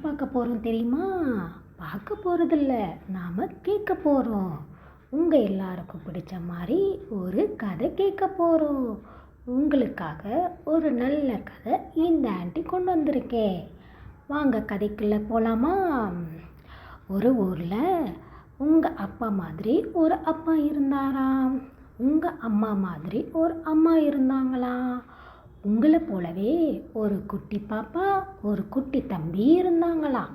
பார்க்க போகிறோம் தெரியுமா? பார்க்க போகிறதில்ல, நாம் கேட்க போகிறோம். உங்கள் எல்லாருக்கும் பிடிச்ச மாதிரி ஒரு கதை கேட்க போகிறோம். உங்களுக்காக ஒரு நல்ல கதை இந்த ஆண்டி கொண்டு வந்திருக்கேன். வாங்க கதைக்குள்ளே போகலாமா? ஒரு ஊரில் உங்கள் அப்பா மாதிரி ஒரு அப்பா இருந்தாராம். உங்கள் அம்மா மாதிரி ஒரு அம்மா இருந்தாங்களாம். உங்களை போலவே ஒரு குட்டி பாப்பா ஒரு குட்டி தம்பி இருந்தாங்களாம்.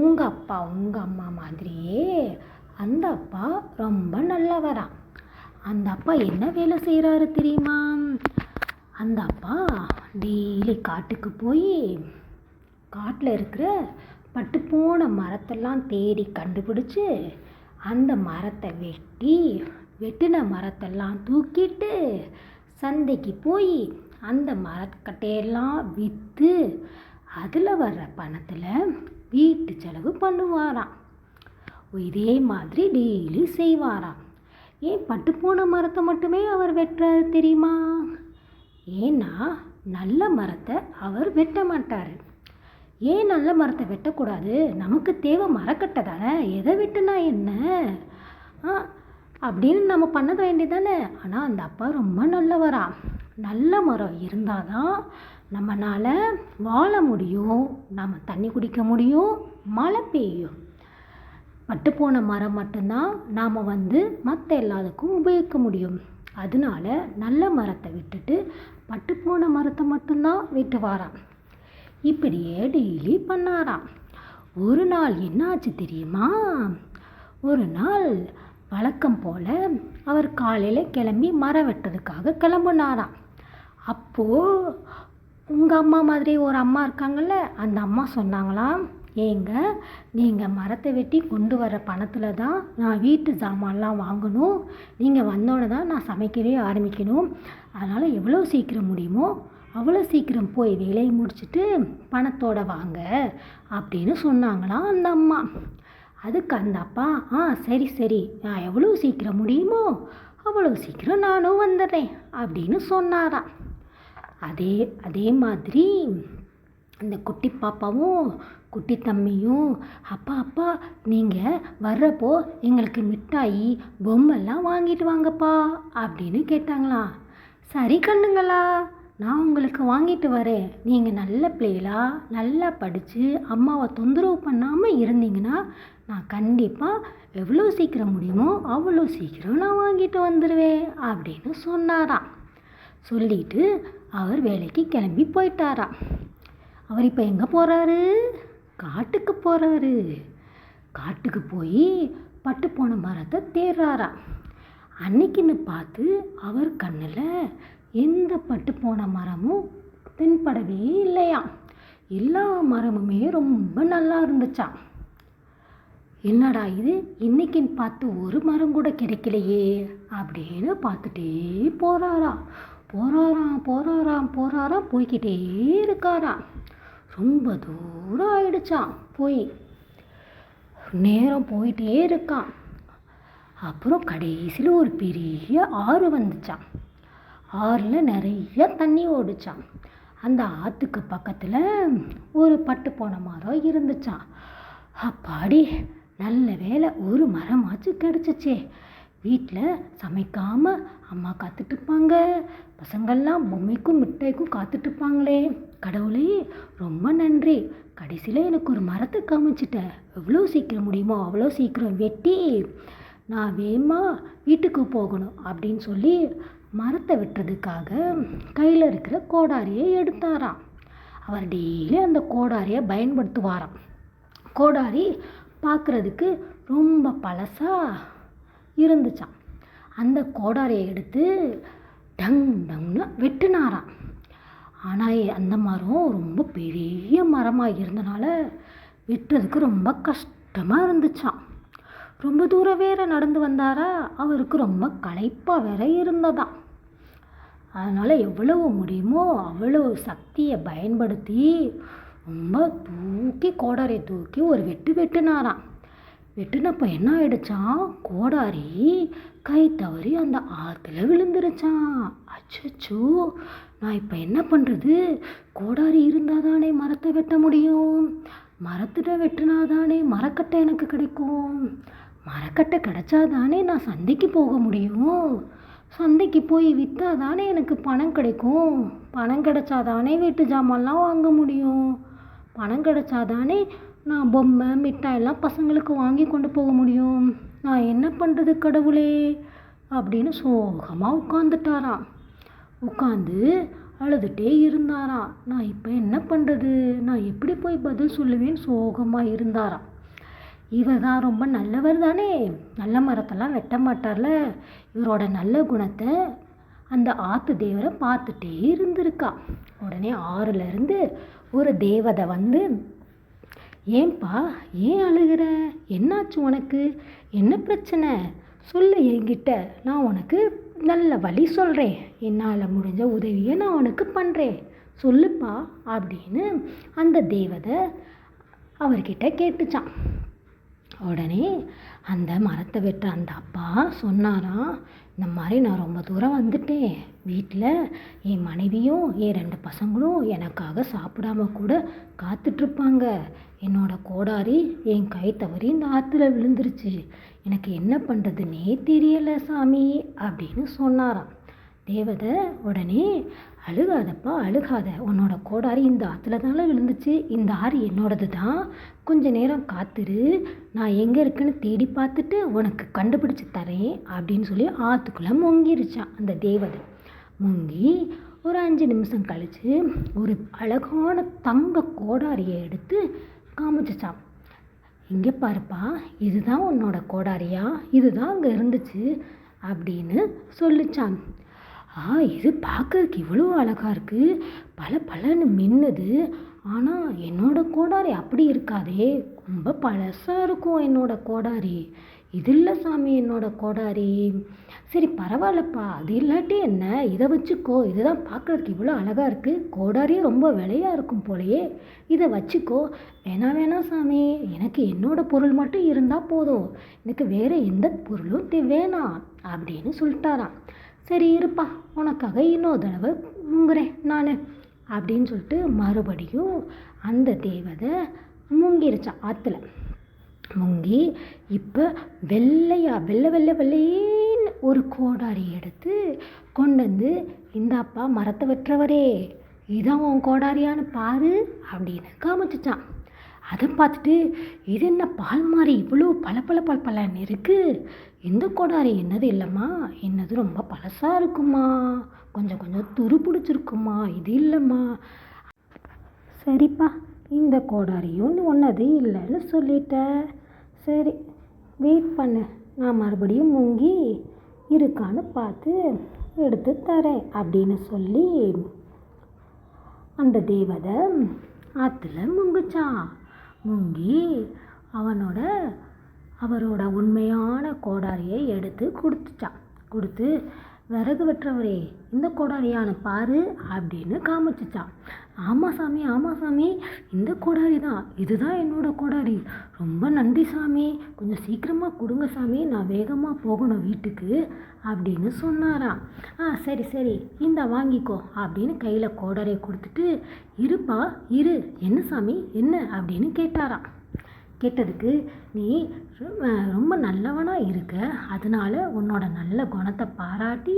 உங்கள் அப்பா உங்கள் அம்மா மாதிரியே அந்த அப்பா ரொம்ப நல்லவராம். அந்த அப்பா என்ன வேலை செய்கிறாரு தெரியுமா? அந்த அப்பா டெய்லி காட்டுக்கு போய் காட்டில் இருக்கிற பட்டுப்போன மரத்தெல்லாம் தேடி கண்டுபிடிச்சி அந்த மரத்தை வெட்டின மரத்தெல்லாம் தூக்கிட்டு சந்தைக்கு போய் அந்த மரக்கட்டையெல்லாம் விற்று அதில் வர்ற பணத்தில் வீட்டு செலவு பண்ணுவாராம். இதே மாதிரி டெய்லி செய்வாராம். ஏன் பட்டுப்போன மரத்தை மட்டுமே அவர் வெட்டுறாரு தெரியுமா? ஏன்னா நல்ல மரத்தை அவர் வெட்ட மாட்டார். ஏன் நல்ல மரத்தை வெட்டக்கூடாது? நமக்கு தேவை மரக்கட்டை தானே, எதை வெட்டுனா என்ன அப்படின்னு நம்ம பண்ண வேண்டியதானே. ஆனால் அந்த அப்பா ரொம்ப நல்லவரா. நல்ல மரம் இருந்தால் தான் நம்மளால் வாழ முடியும், நம்ம தண்ணி குடிக்க முடியும், மழை பெய்யும். பட்டுப்போன மரம் மட்டும்தான் நாம் மற்ற எல்லாத்துக்கும் உபயோகிக்க முடியும். அதனால நல்ல மரத்தை விட்டுட்டு பட்டுப்போன மரத்தை மட்டும்தான் வெட்டுவாராம். இப்படியே டெய்லி பண்ணாராம். ஒரு நாள் என்னாச்சு தெரியுமா? ஒரு நாள் வழக்கம் போல் அவர் காலையில் கிளம்பி மரம் வெட்டுறதுக்காக கிளம்புனாராம். அப்போது உங்கள் அம்மா மாதிரி ஒரு அம்மா இருக்காங்கள்ல, அந்த அம்மா சொன்னாங்களாம், ஏங்க நீங்கள் மரத்தை வெட்டி கொண்டு வர பணத்தில் தான் நான் வீட்டு சாமான்லாம் வாங்கணும், நீங்கள் வந்தோடனே தான் நான் சமைக்கவே ஆரம்பிக்கணும், அதனால் எவ்வளோ சீக்கிரம் முடியுமோ அவ்வளோ சீக்கிரம் போய் வேலையை முடிச்சுட்டு பணத்தோடு வாங்க அப்படின்னு சொன்னாங்களாம் அந்த அம்மா. அதுக்கு அந்த அப்பா சரி சரி, நான் எவ்வளோ சீக்கிரம் முடியுமோ அவ்வளோ சீக்கிரம் நானும் வந்துடுறேன் அப்படின்னு சொன்னாராம். அதே மாதிரி அந்த குட்டி பாப்பாவும் குட்டி தம்பியும், அப்பா நீங்கள் வர்றப்போ எங்களுக்கு மிட்டாய் பொம்மைலாம் வாங்கிட்டு வாங்கப்பா அப்படின்னு கேட்டாங்களாம். சரி கண்ணுங்களா, நான் உங்களுக்கு வாங்கிட்டு வரேன். நீங்கள் நல்ல பிள்ளைகளா நல்லா படித்து அம்மாவை தொந்தரவு பண்ணாமல் இருந்தீங்கன்னா நான் கண்டிப்பாக எவ்வளோ சீக்கிரம் முடியுமோ அவ்வளோ சீக்கிரம் நான் வாங்கிட்டு வந்துடுவேன் அப்படின்னு சொன்னாராம். சொல்லிட்டு அவர் வேலைக்கு கிளம்பி போயிட்டாராம். அவர் இப்போ எங்கே போகிறாரு? காட்டுக்கு போகிறாரு. காட்டுக்கு போய் பட்டுப்போன மரத்தை தேடுறாராம். அன்னைக்குன்னு பார்த்து அவர் கண்ணில் எந்த பட்டுப்போன மரமும் தென்படவே இல்லையாம். எல்லா மரமுமே ரொம்ப நல்லா இருந்துச்சாம். என்னடா இது, இன்னைக்குன்னு பார்த்து ஒரு மரம் கூட கிடைக்கலையே அப்படின்னு பார்த்துட்டே போகிறாராம். போய்கிட்டே இருக்காராம். ரொம்ப தூரம் ஆயிடுச்சான். நேரம் போயிட்டே இருக்கான். அப்புறம் கடைசியில் ஒரு பெரிய ஆறு வந்துச்சான். ஆறில் நிறைய தண்ணி ஓடிச்சான். அந்த ஆற்றுக்கு பக்கத்தில் ஒரு பட்டுப்போன மரம் இருந்துச்சான். அப்பாடி, நல்ல வேலை ஒரு மரமாச்சு கிடச்சிச்சே. வீட்டில் சமைக்காமல் அம்மா காத்துட்ருப்பாங்க, பசங்கள்லாம் பொம்மைக்கும் மிட்டாய்க்கும் காத்துட்ருப்பாங்களே. கடவுளே ரொம்ப நன்றி, கடைசியில் எனக்கு ஒரு மரத்தை காமிச்சிட்டேன். எவ்வளோ சீக்கிரம் முடியுமோ அவ்வளோ சீக்கிரம் வெட்டி நான் வேகமாக வீட்டுக்கு போகணும் அப்படின்னு சொல்லி மரத்தை வெட்டுறதுக்காக கையில் இருக்கிற கோடாரியை எடுத்தாராம். அவர் டெய்லி அந்த கோடாரியை பயன்படுத்துவாராம். கோடாரி பார்க்குறதுக்கு ரொம்ப பழசாக இருந்துச்சான். அந்த கோடாரியை எடுத்து டங்னு வெட்டினாராம். ஆனால் அந்த மரம் ரொம்ப பெரிய மரமாக இருந்தனால வெட்டுறதுக்கு ரொம்ப கஷ்டமாக இருந்துச்சான். ரொம்ப தூரம் வேற நடந்து வந்தாரா, அவருக்கு ரொம்ப களைப்பாக வேற இருந்ததாம். அதனால் எவ்வளவு முடியுமோ அவ்வளோ சக்தியை பயன்படுத்தி ரொம்ப கோடாரியை தூக்கி ஒரு வெட்டினாராம். வெட்டினப்ப என்ன ஆயிடுச்சான், கோடாரி கை தவறி அந்த ஆற்றுல விழுந்துருச்சான். அச்சச்சோ, நான் இப்போ என்ன பண்ணுறது? கோடாரி இருந்தால் தானே மரத்தை வெட்ட முடியும். மரத்தில் வெட்டினாதானே மரக்கட்டை எனக்கு கிடைக்கும். மரக்கட்டை கிடைச்சாதானே நான் சந்தைக்கு போக முடியும். சந்தைக்கு போய் விற்றா தானே எனக்கு பணம் கிடைக்கும். பணம் கிடைச்சாதானே வீட்டு ஜாமான்லாம் வாங்க முடியும். பணம் கிடைச்சாதானே நான் பொம்மை மிட்டாயெல்லாம் பசங்களுக்கு வாங்கி கொண்டு போக முடியும். நான் என்ன பண்ணுறது கடவுளே அப்படின்னு சோகமாக உட்காந்துட்டாராம். உட்காந்து அழுதுகிட்டே இருந்தாராம். நான் இப்போ என்ன பண்ணுறது? நான் எப்படி போய் பதில் சொல்லுவேன்னு சோகமாக இருந்தாராம். இவர் தான் ரொம்ப நல்லவர் தானே, நல்ல மரத்தெல்லாம் வெட்ட மாட்டார்ல. இவரோட நல்ல குணத்தை அந்த ஆற்று தேவரை பார்த்துட்டே இருந்திருக்கா. உடனே ஆறுலேருந்து ஒரு தேவதை வந்து, ஏன்பா ஏன் அழுகிற? என்னாச்சு உனக்கு? என்ன பிரச்சனை? சொல்லு என்கிட்ட, நான் உனக்கு நல்ல வழி சொல்கிறேன். என்னால் முடிஞ்ச உதவியை நான் உனக்கு பண்ணுறேன், சொல்லுப்பா அப்படின்னு அந்த தேவதை அவர்கிட்ட கேட்டுச்சான். உடனே அந்த மரத்தை வெட்டுற அந்த அப்பா சொன்னாராம், இந்த மாதிரி நான் ரொம்ப தூரம் வந்துட்டேன். வீட்டில் என் மனைவியும் என் 2 பசங்களும் எனக்காக சாப்பிடாம கூட காத்துட்ருப்பாங்க. என்னோட கோடாரி என் கை தவறி இந்த ஆற்றுல விழுந்துருச்சு. எனக்கு என்ன பண்ணுறதுன்னே தெரியலை சாமி அப்படின்னு சொன்னாராம். தேவதை உடனே, அழுகாதப்பா அழுகாத, உன்னோட கோடாரி இந்த ஆற்றுல தானே விழுந்துச்சு. இந்த ஆறு என்னோடது தான். கொஞ்ச நேரம் காத்துரு, நான் எங்கே இருக்குன்னு தேடி பார்த்துட்டு உனக்கு கண்டுபிடிச்சி தரேன் அப்படின்னு சொல்லி ஆற்றுக்குள்ளே முங்கிருச்சான் அந்த தேவதை. முங்கி ஒரு 5 நிமிஷம் கழித்து ஒரு அழகான தங்க கோடாரியை எடுத்து காமிச்சிச்சான். இங்கே பாருப்பா, இதுதான் உன்னோட கோடாரியா, இதுதான் அங்கே இருந்துச்சு அப்படின்னு சொல்லிச்சான். இது பார்க்கறதுக்கு இவ்வளோ அழகாக இருக்குது, பல பலன்னு மின்னுது. ஆனால் என்னோட கோடாரி அப்படி இருக்காதே, ரொம்ப பழசாக இருக்கும் என்னோட கோடாரி. இது இல்லை சாமி என்னோட கோடாரி. சரி பரவாயில்லப்பா, அது இல்லாட்டி என்ன, இதை வச்சுக்கோ, இதுதான் பார்க்கறதுக்கு இவ்வளோ அழகாக இருக்குது. கோடாரியே ரொம்ப விலையாக இருக்கும் போலையே, இதை வச்சுக்கோ. வேணாம் சாமி, எனக்கு என்னோட பொருள் மட்டும் இருந்தால் போதும், எனக்கு வேறு எந்த பொருளும் வேணாம் அப்படின்னு சொல்லிட்டாராம். சரி இருப்பா, உனக்காக இன்னொரு தடவை முங்குறேன் நான் அப்படின்னு சொல்லிட்டு மறுபடியும் அந்த தேவதை முங்கிருச்சான் ஆற்றுல. முங்கி இப்போ வெள்ளையேன்னு ஒரு கோடாரி எடுத்து கொண்டு வந்து, இந்தாப்பா மரத்தை வெட்டுறவரே, இதான் உன் கோடாரியான்னு பாரு அப்படின்னு காமிச்சிச்சான். அதை பார்த்துட்டு, இது என்ன பால் மாதிரி இவ்வளோ பலன்னு இருக்குது, இந்த கோடாரி என்னது இல்லைம்மா, என்னது ரொம்ப பழசாக இருக்குமா, கொஞ்சம் துரு பிடிச்சிருக்குமா, இது இல்லைம்மா. சரிப்பா, இந்த கோடாரியும் ஒன்னது இல்லைன்னு சொல்லிட்ட. சரி வெயிட் பண்ணு, நான் மறுபடியும் முங்கி இருக்கான்னு பார்த்து எடுத்து தரேன் அப்படின்னு சொல்லி அந்த தேவதை ஆற்றுல முங்குச்சான். முங்கி அவரோட உண்மையான கோடாரியை எடுத்து கொடுத்து, விறகு வெட்டுறவரே, இந்த கோடாரியான பாரு அப்படின்னு காமிச்சிச்சான். ஆமாம் சாமி, இந்த கோடாரி தான், இதுதான் என்னோட கோடாரி. ரொம்ப நன்றி சாமி, கொஞ்சம் சீக்கிரமாக கொடுங்க சாமி, நான் வேகமாக போகணும் வீட்டுக்கு அப்படின்னு சொன்னாராம். சரி இந்த வாங்கிக்கோ அப்படின்னு கையில் கோடாரியை கொடுத்துட்டு, இருப்பா இரு, என்ன சாமி என்ன அப்படின்னு கேட்டாராம். கேட்டதுக்கு, நீ ரொம்ப நல்லவனாக இருக்க, அதனால் உன்னோட நல்ல குணத்தை பாராட்டி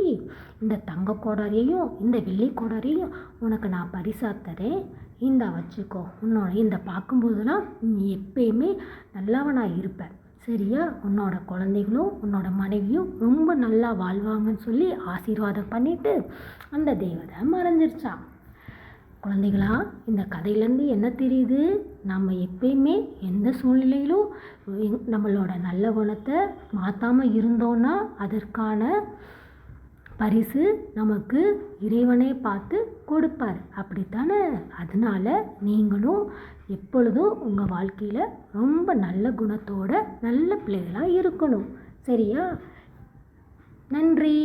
இந்த தங்க கோடாரியையும் இந்த வெள்ளி கோடாரியையும் உனக்கு நான் பரிசாக தரேன், இந்த வச்சுக்கோ. இந்த பார்க்கும்போதெல்லாம் நீ எப்பயுமே நல்லவனாக இருப்ப, சரியா? உன்னோட குழந்தைகளும் உன்னோட மனைவியும் ரொம்ப நல்லா வாழ்வாங்கன்னு சொல்லி ஆசீர்வாதம் பண்ணிவிட்டு அந்த தேவதை மறைஞ்சிருச்சான். குழந்தைகளா, இந்த கதையிலேருந்து என்ன தெரியுது? நம்ம எப்பயுமே எந்த சூழ்நிலையிலும் நம்மளோட நல்ல குணத்தை மாற்றாமல் இருந்தோன்னா அதற்கான பரிசு நமக்கு இறைவனே பார்த்து கொடுப்பார், அப்படித்தானே? அதனால நீங்களும் எப்பொழுதும் உங்கள் வாழ்க்கையில் ரொம்ப நல்ல குணத்தோட நல்ல பிள்ளைகளாக இருக்கணும், சரியா? நன்றி.